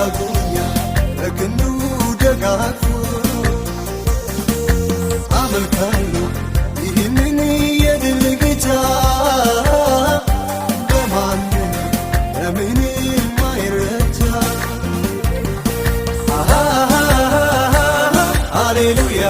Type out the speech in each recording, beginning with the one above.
ያቆኛል በክንዱ ደጋግፎ አመልካለሁ ይህንን የድል ጌታ በማንም በምንም አይረታ ሃሌሉያ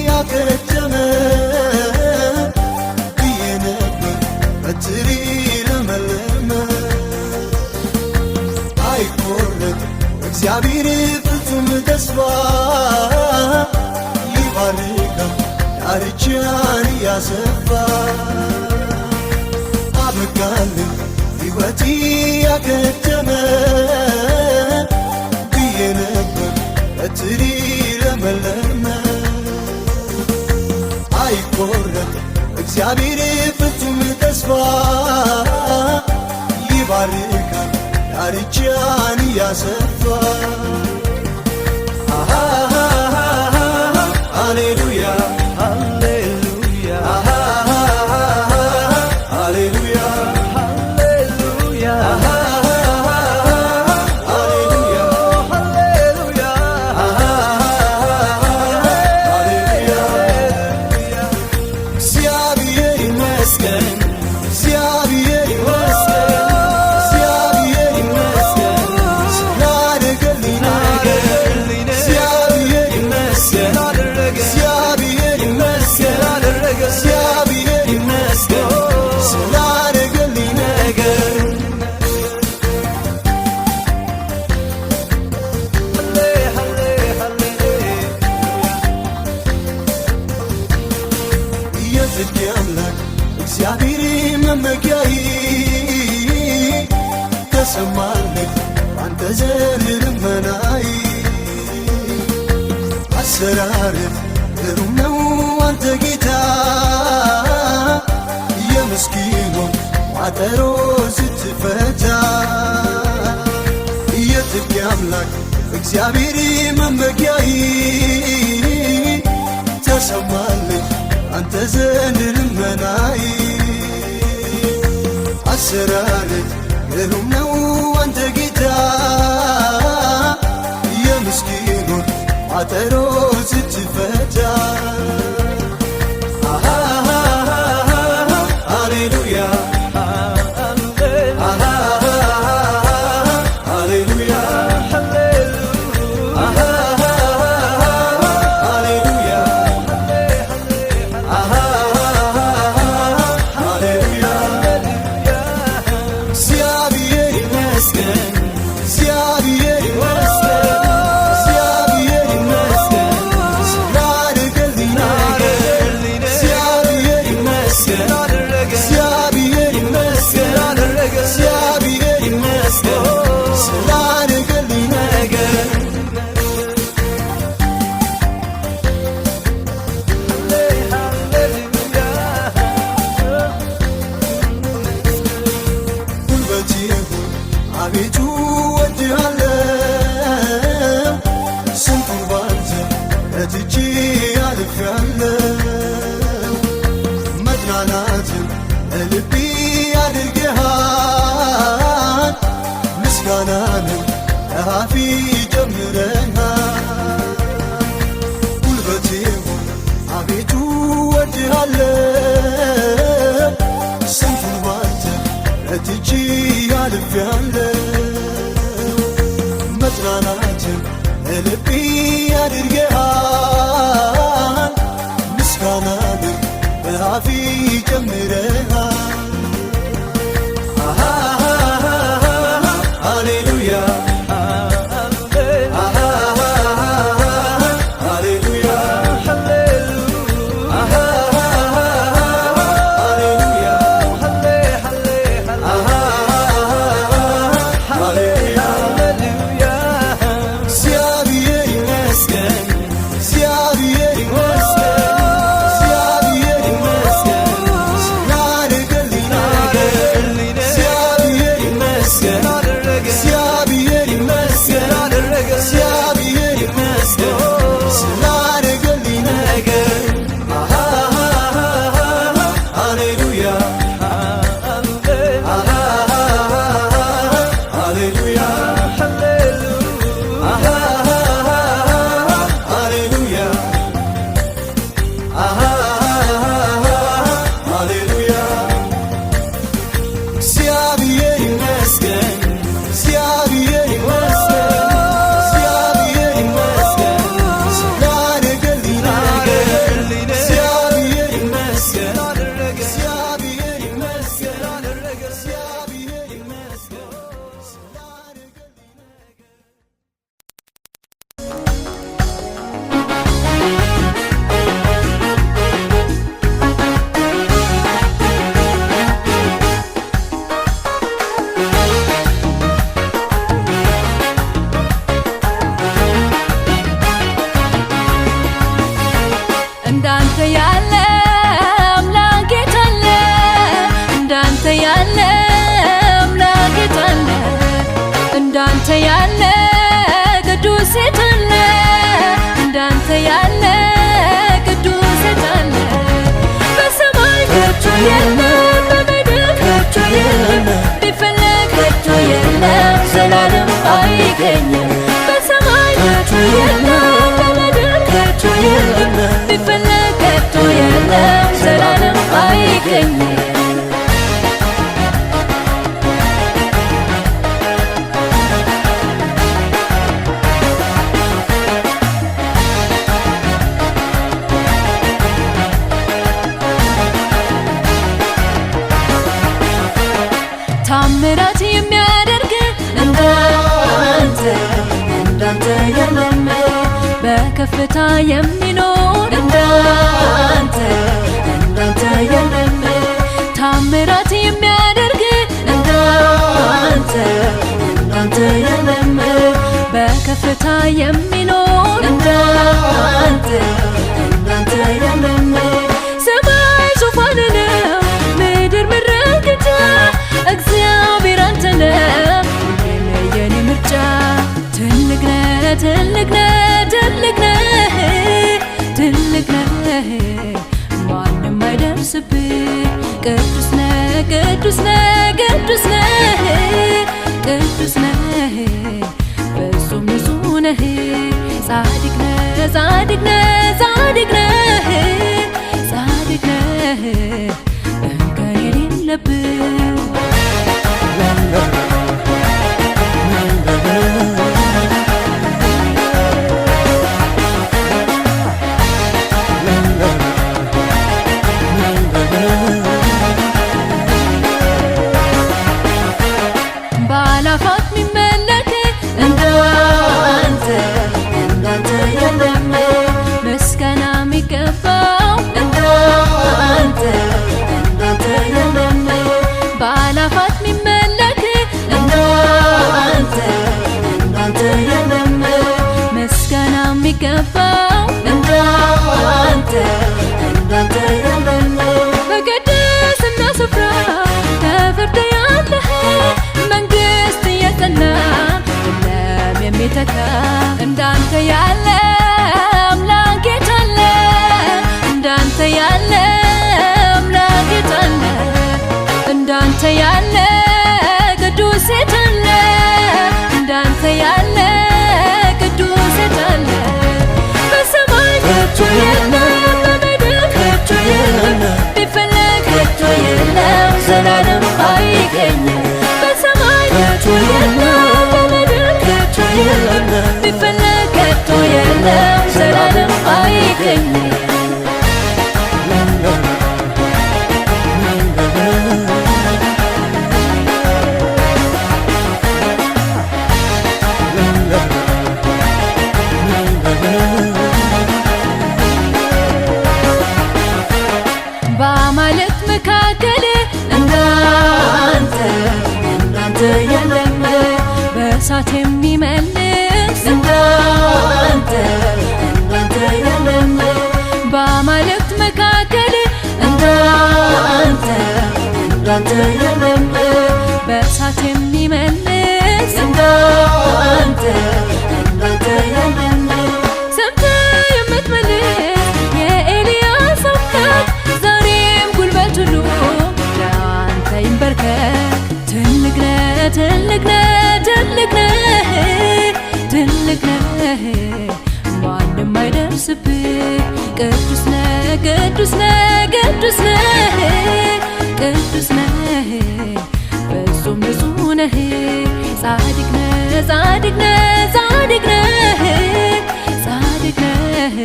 ያከተመ ብዬነበር በትሪ ለመለመ አይቆረጥ እግዚአብሔር ፍጹም ተስፋ ይባርካል ዳርቻን ያሰፋ አበቃልኝ ሕይወቴ ያከተመ ብዬነበር በትሪ ለመለመ አይቆረጥ እግዚአብሔር ፍጹም ተስፋ ይባርካል ዳርቻን ያሰፋ ሃሌሉያ ሃሌሉያ ሃሌሉያ ሃሌሉያ ጽድቄ አምላክ እግዚአብሔር መመኪያዬ ተሰማልኝ አንተ ዘንድ ልመናዬ አሰራርህ ግሩም ነው አንተ ጌታ የምስኪኑን ቋጠሮ ስትፈታ የጽድቄ አምላክ እግዚአብሔር መመኪያዬ ተሰማልኝ አንተ ዘንድ ልመናዬ አሰራርህ ግሩም ነው አንተ ጌታ የምስኪኑን ቋጠሮ ስትፈታ ሃሌሉያ አቤቱ ወድሃለው ስንቱን ባንተ ረትቼ አልፌያለው መጽናናትን ለልቤ አድርገሃል ምስጋናንም ለአፌ ጨምረሃል ጉልበቴ ሆይ አቤቱ ወድሃለው ስንቱን ባንተ ረትቼ አልፌያለው መጽናናትን ለልቤ አድርገሃል ምስጋናንም በአፌ ጨምረሃል የለም በምድር ከቶ የለም ቢፈለግ ከቶ የለም ዘላለም አይገኝም በሰማይ ከቶ የለም በምድር ከቶ የለም ቢፈለግ ከቶ የለም ዘላለም አይገኝም ታምራት የሚያደርግ እንዳንተ የለም በከፍታ የሚኖር እንዳንተ የለም ታምራት የሚያደርግ እንዳንተ የለም በከፍታ የሚኖር እንዳንተ የለም ሰማይ ዙፋን ነው ምድር መረገጫ እግዚአብሔር አንተ ነህ የኔ ምርጫ ትልቅ ነህ ትልቅ ነህ ትልቅ ነህ ማንም አይደርስብህ ቅዱስ ነህ ቅዱስ ነህ ቅዱስ ነህ ቅዱስ ነህ ፍጹም ንጹህ ነህ ጻድቅ ነህ ጻድቅ ነህ ጻድቅ ነህ ጻድቅ ነህ እንከን የሌለብህ ባላፋት ሚመለክ እንዳንተ የለም ምስጋና ሚገባው እንዳንተ የለም ባላፋት ሚመለክ እንዳንተ የለም ምስጋና ሚገባው እንዳንተ የለም በቅድስና ስፍራ ተፈርደ ያለህ መንግስት የጸና የለም የሚተካ እንዳንተ ያለ አምላክ የት አለ እንዳንተ ያለ አምላክ የት አለ እንዳንተ ያለ ቅዱስ የት አለ እንዳንተ ያለ ቅዱስ የት አለ በሰማይ ከቶ የለም በምድር ከቶ የለም ቢፈለግ ከቶ የለም ዘላለም አይገኝም በሰማይ ከቶ የለም በምድር ከቶ የለም ቢፈለግ ከቶ የለም ዘላለም አይገኝም በአማልክት መካከል እንዳንተ የለም በእሳት የሚመልስ እንዳንተ የለም በአማልክት መካከል እንዳንተ የለም በእሳት የሚመልስ እንዳንተ የለም ሰምተህ የምትመልስ የኤልያስ አምላክ ዛሬም ጉልበት ሁሉ ለአንተ ይንበርከክ ትልቅ ነህ ትልቅ ነህ ትልቅ ነህ ማንም አይደርስብህ ቅዱስ ነህ ቅዱስ ነህ ቅዱስ ነህ ቅዱስ ነህ ፍጹም ንጹህ ነህ ጻድቅ ነህ ጻድቅ ነህ ጻድቅ ነህ ጻድቅ ነህ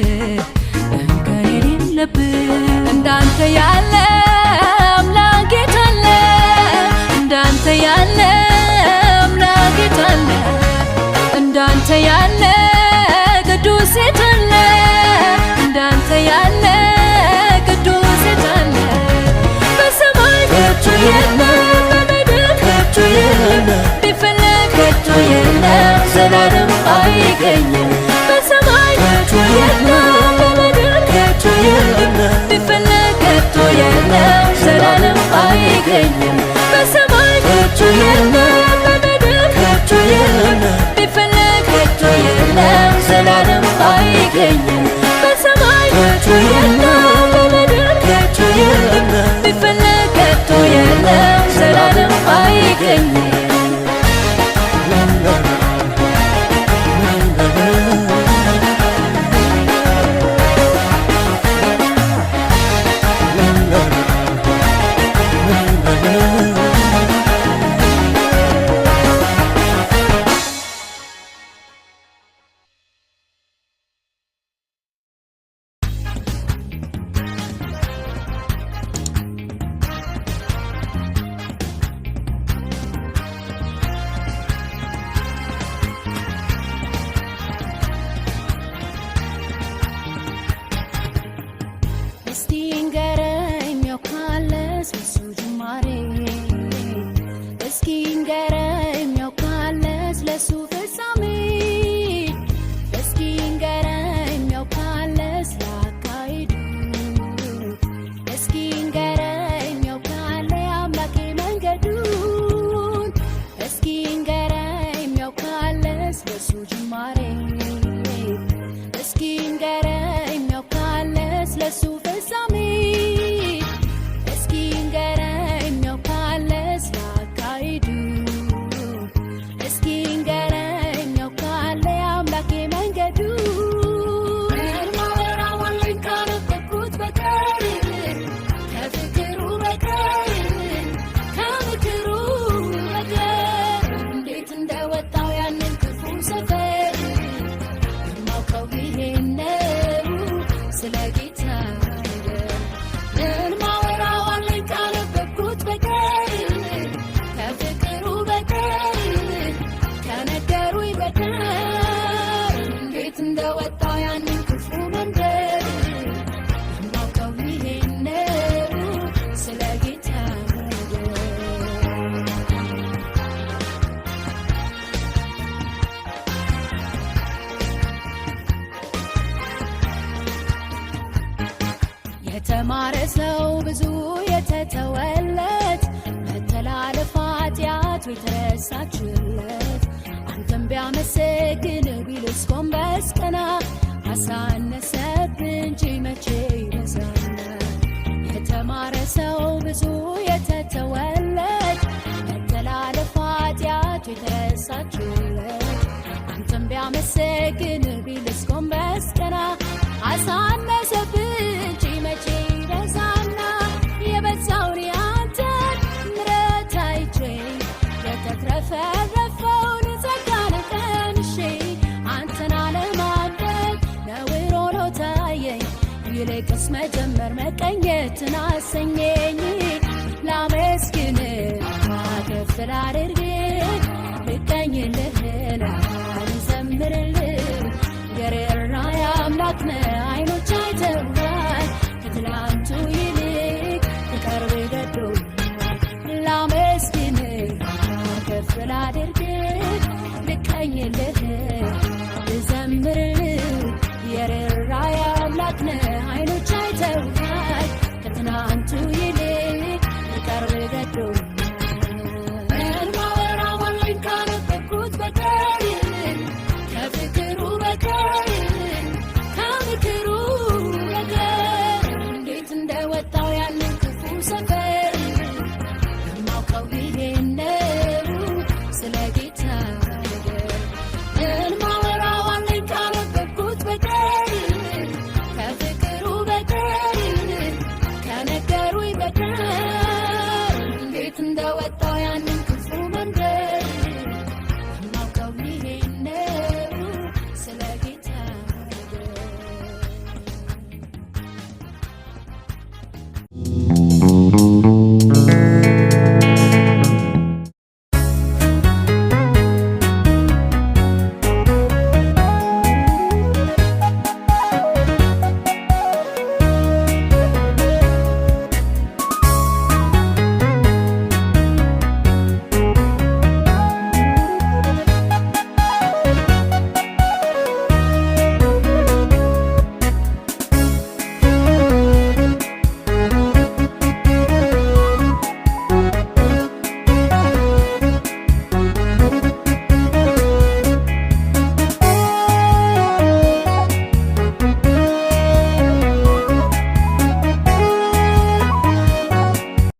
እንከን የሌለብህ እንዳንተ ያለ አምላክ የት አለ እንዳንተ ያለ አምላክ የት አለ እንዳንተ ያለ ቅዱስ የት አለ እንዳንተ ያለ ቅዱስ የት አለ በሰማይ ከቶ የለም በምድር ከቶ የለም ቢፈለግ ከቶ የለም ዘላለም አይገኝም በሰማይ ከቶ የለም በምድር ከቶ የለም ቢፈለግ ከቶ የለም ዘላለም አይገኝም በሰማይ ከቶ የለም በምድር ከቶ የለም ቢፈለግ ከቶ የለም ዘላለም አይገኝም በሰማይ ከቶ የለም በምድር ከቶ የለም ቢፈለግ አረገኝ የተማረ ሰው ብዙ የተተወለት መተላለፍ ኃጢአቱ የተረሳችለት አንተም ቢያመሰግን ቢልስ ጎንበስ ቀና አሳነሰብህ እንጂ መቼ ይበዛና የተማረ ሰው ብዙ የተተወለት መተላለፍ ኃጢአቱ የተረሳችለት አንተም ቢያመሰግን ቢልስ ጎንበስ ቀና አሳነሰብህ እንጂ መቼ ይበዛና የበዛውን ያንተን ምሕረት አይቼ የተትረፈረፈውን ጸጋን ቀምሼ አንተን አለማምለክ ነውር ሆኖ ታየኝ ይልቅስ መጀመር መቀኘትን አሰኘኝ ላመስግንህ ከፍ ላድርግ